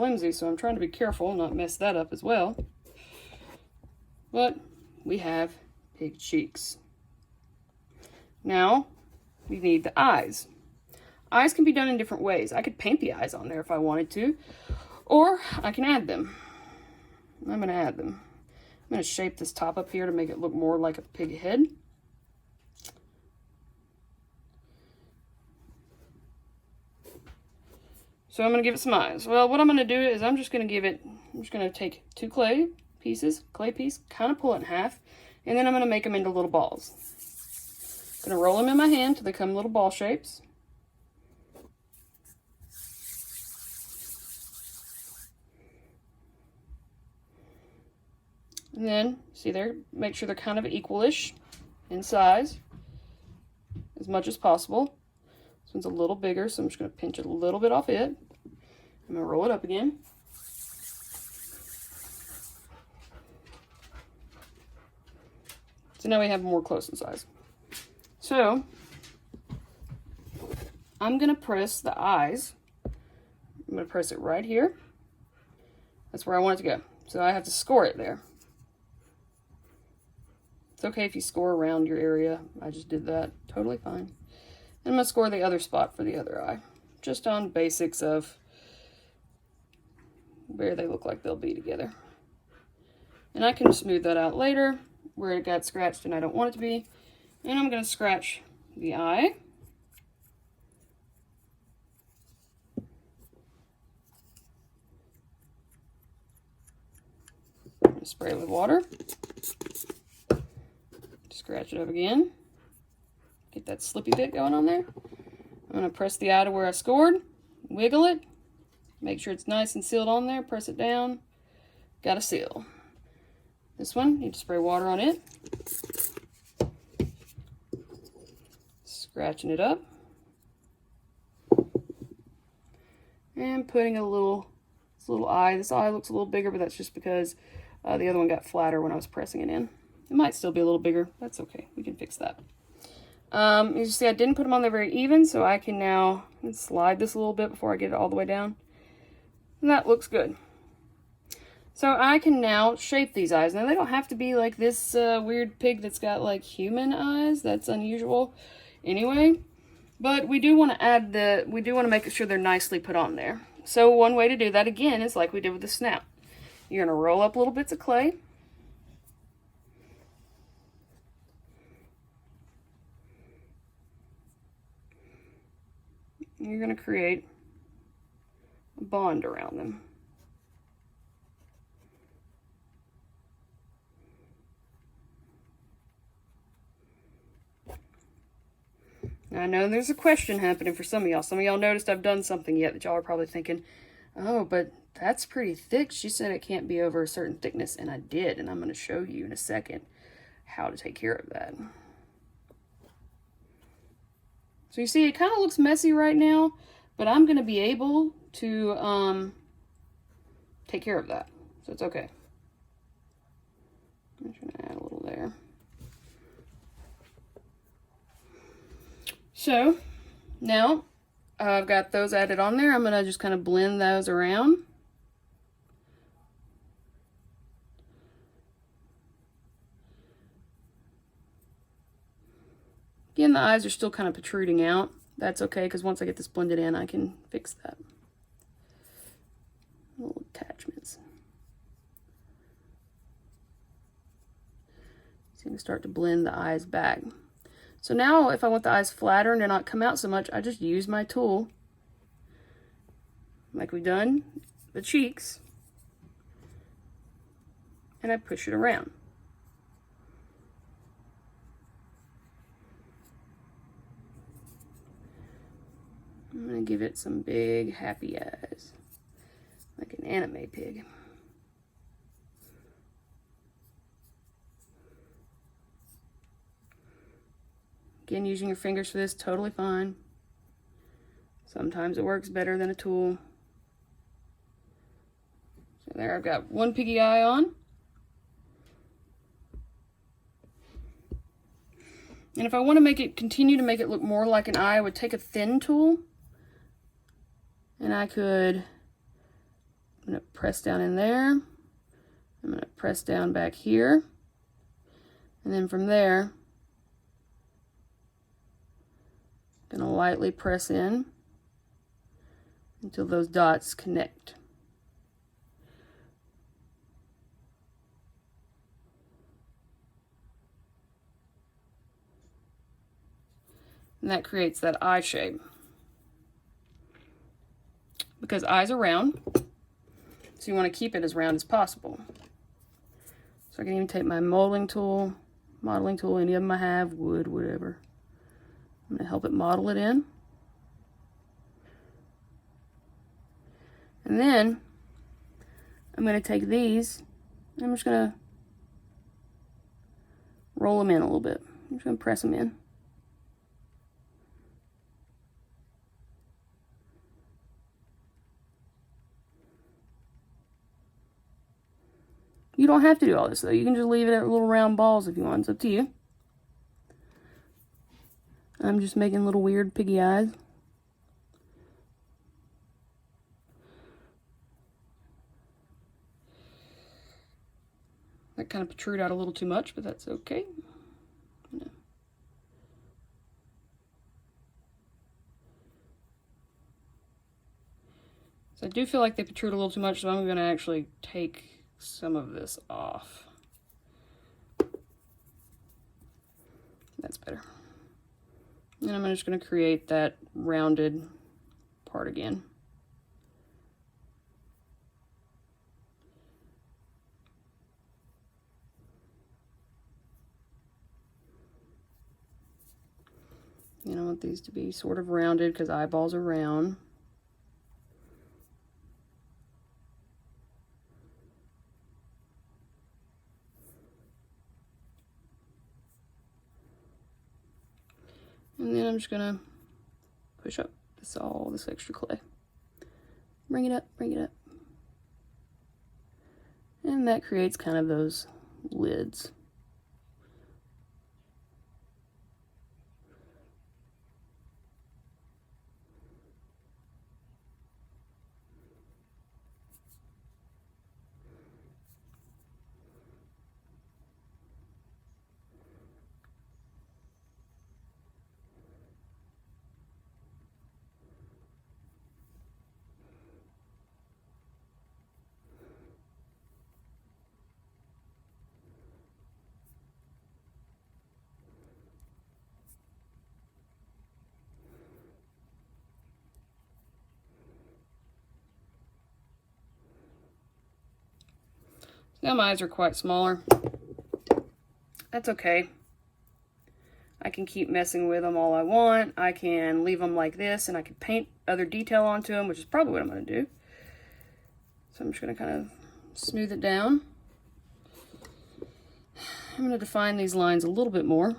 flimsy, so I'm trying to be careful and not mess that up as well. But we have pig cheeks. Now, we need the eyes. Eyes can be done in different ways. I could paint the eyes on there if I wanted to, or I can add them. I'm going to add them. I'm going to shape this top up here to make it look more like a pig head. So I'm going to give it some eyes. Well, what I'm going to do is I'm just going to take two clay piece, kind of pull it in half, and then I'm going to make them into little balls. I'm going to roll them in my hand till they come little ball shapes. And then, see there, make sure they're kind of equalish in size as much as possible. This one's a little bigger, so I'm just going to pinch it a little bit off it. I'm going to roll it up again. So now we have more close in size. So, I'm going to press the eyes. I'm going to press it right here. That's where I want it to go. So I have to score it there. It's okay if you score around your area. I just did that. Totally fine. And I'm going to score the other spot for the other eye. Just on basics of where they look like they'll be together. And I can smooth that out later where it got scratched and I don't want it to be. And I'm going to scratch the eye. I'm going to spray it with water. Scratch it up again. Get that slippy bit going on there. I'm going to press the eye to where I scored. Wiggle it. Make sure it's nice and sealed on there. Press it down. Got a seal. This one, need to spray water on it. Scratching it up. And putting this little eye. This eye looks a little bigger, but that's just because the other one got flatter when I was pressing it in. It might still be a little bigger. That's okay. We can fix that. As you see, I didn't put them on there very even, so I can now slide this a little bit before I get it all the way down. And that looks good. So I can now shape these eyes. Now, they don't have to be like this weird pig that's got like human eyes. That's unusual anyway. But we do want to make sure they're nicely put on there. So one way to do that, again, is like we did with the snout. You're going to roll up little bits of clay. You're going to create a bond around them. Now, I know there's a question happening for some of y'all. Some of y'all noticed I've done something yet that y'all are probably thinking, oh, but that's pretty thick. She said it can't be over a certain thickness, and I did, and I'm going to show you in a second how to take care of that. So you see, it kind of looks messy right now, but I'm going to be able to take care of that. So it's okay. I'm just going to add a little there. So now I've got those added on there. I'm going to just kind of blend those around. Again, the eyes are still kind of protruding out. That's okay, because once I get this blended in, I can fix that. Little attachments. So you can start to blend the eyes back. So now, if I want the eyes flatter and to not come out so much, I just use my tool, like we've done the cheeks, and I push it around. I'm going to give it some big, happy eyes, like an anime pig. Again, using your fingers for this, totally fine. Sometimes it works better than a tool. So there, I've got one piggy eye on. And if I want to continue to make it look more like an eye, I would take a thin tool. And I could going to press down in there. I'm going to press down back here. And then from there, I'm going to lightly press in until those dots connect. And that creates that eye shape. Because eyes are round, so you want to keep it as round as possible. So I can even take my modeling tool, any of them I have, wood, whatever. I'm going to help it model it in. And then I'm going to take these, and I'm just going to roll them in a little bit. I'm just going to press them in. You don't have to do all this though. You can just leave it at little round balls if you want. It's up to you. I'm just making little weird piggy eyes. That kind of protrude out a little too much, but that's okay. No. So I do feel like they protrude a little too much, so I'm going to actually take some of this off. That's better. And I'm just going to create that rounded part again. You know, I want these to be sort of rounded because eyeballs are round. And then I'm just going to push up all this extra clay. Bring it up, bring it up. And that creates kind of those lids. Now my eyes are quite smaller. That's okay. I can keep messing with them all I want. I can leave them like this, and I can paint other detail onto them, which is probably what I'm going to do. So I'm just going to kind of smooth it down. I'm going to define these lines a little bit more.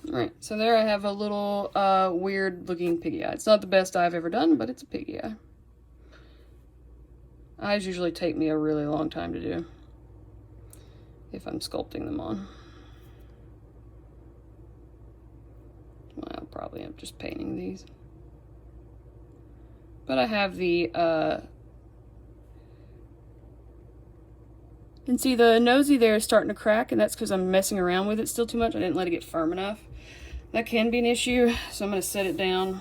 Alright, so there I have a little weird looking piggy eye. It's not the best eye I've ever done, but it's a piggy eye. Eyes usually take me a really long time to do if I'm sculpting them on. Well, I'll probably end up just painting these. But I have the, and see the nosy there is starting to crack, and that's because I'm messing around with it still too much. I didn't let it get firm enough. That can be an issue, so I'm going to set it down.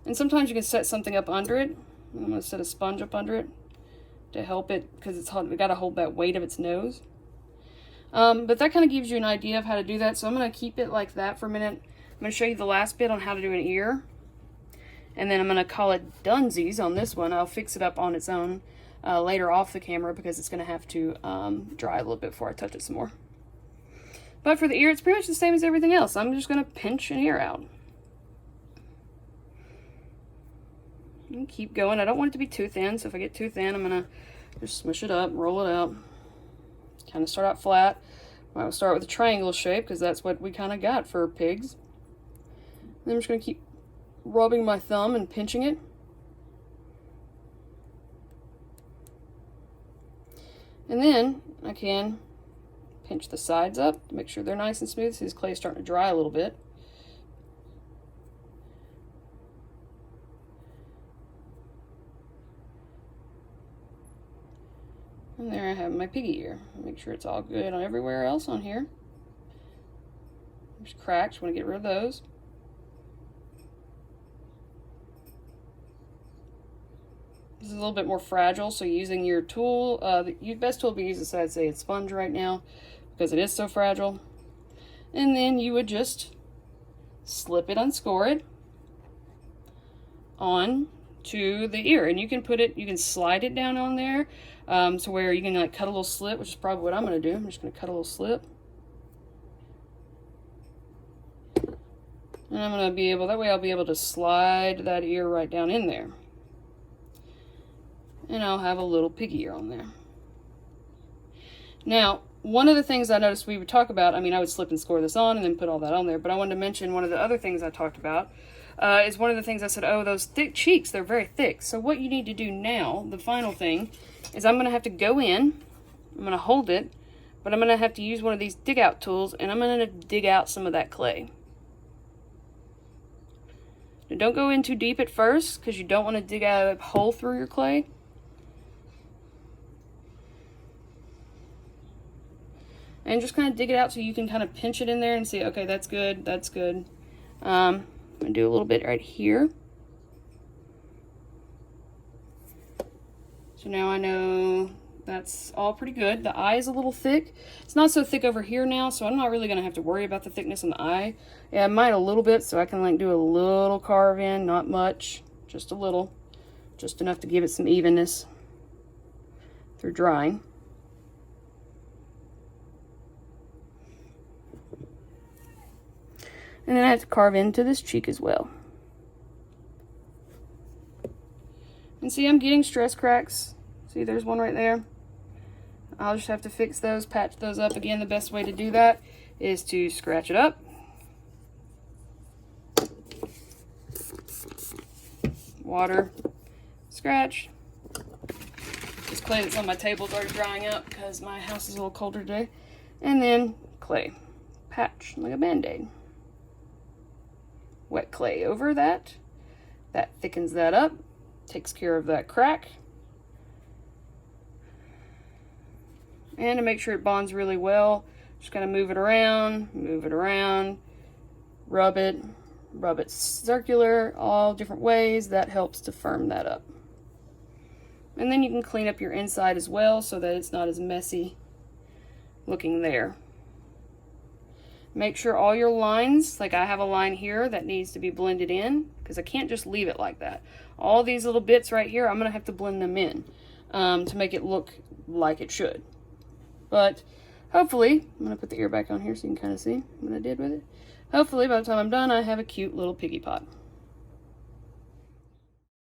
And sometimes you can set something up under it. I'm going to set a sponge up under it to help it, because it's hard. We got to hold that weight of its nose. But that kind of gives you an idea of how to do that. So I'm going to keep it like that for a minute. I'm going to show you the last bit on how to do an ear. And then I'm going to call it Dunsies on this one. I'll fix it up on its own later off the camera, because it's going to have to dry a little bit before I touch it some more. But for the ear, it's pretty much the same as everything else. I'm just going to pinch an ear out. And keep going. I don't want it to be too thin, so if I get too thin, I'm going to just smush it up, roll it out. Kind of start out flat. I'll start with a triangle shape because that's what we kind of got for pigs. And I'm just going to keep rubbing my thumb and pinching it. And then I can pinch the sides up to make sure they're nice and smooth. See, this clay is starting to dry a little bit. And there I have my piggy ear. Make sure it's all good on everywhere else on here. There's cracks, want to get rid of those. This is a little bit more fragile, so using your tool, the best tool to use is, I'd say, it's sponge right now, because it is so fragile. And then you would just slip it, unscore it on to the ear, and you can put it, you can slide it down on there, to where you can like cut a little slit, which is probably what I'm going to do. I'm just going to cut a little slip. And I'm going to be able, that way I'll be able to slide that ear right down in there. And I'll have a little piggy ear on there. Now, one of the things I noticed we would talk about, I mean, I would slip and score this on and then put all that on there, but I wanted to mention one of the other things I talked about is one of the things I said, oh, those thick cheeks, they're very thick. So what you need to do now, the final thing, is I'm going to have to go in, I'm going to hold it, but I'm going to have to use one of these dig out tools, and I'm going to dig out some of that clay. Now, don't go in too deep at first, because you don't want to dig out a hole through your clay. And just kind of dig it out so you can kind of pinch it in there and see, okay, that's good, that's good. I'm going to do a little bit right here. So now I know that's all pretty good. The eye is a little thick. It's not so thick over here now, so I'm not really going to have to worry about the thickness on the eye. Yeah, I might a little bit, so I can like do a little carve in, not much, just a little. Just enough to give it some evenness through drying. And then I have to carve into this cheek as well. And see, I'm getting stress cracks. See, there's one right there. I'll just have to fix those, patch those up. Again, the best way to do that is to scratch it up. Water, scratch. This clay that's on my table is already drying up because my house is a little colder today. And then clay, patch, like a Band-Aid. Wet clay over that. That thickens that up, takes care of that crack. And to make sure it bonds really well, just kind of move it around, rub it circular, all different ways. That helps to firm that up. And then you can clean up your inside as well so that it's not as messy looking there. Make sure all your lines, like I have a line here that needs to be blended in because I can't just leave it like that. All these little bits right here, I'm going to have to blend them in to make it look like it should. But hopefully, I'm going to put the ear back on here so you can kind of see what I did with it. Hopefully, by the time I'm done, I have a cute little piggy pot.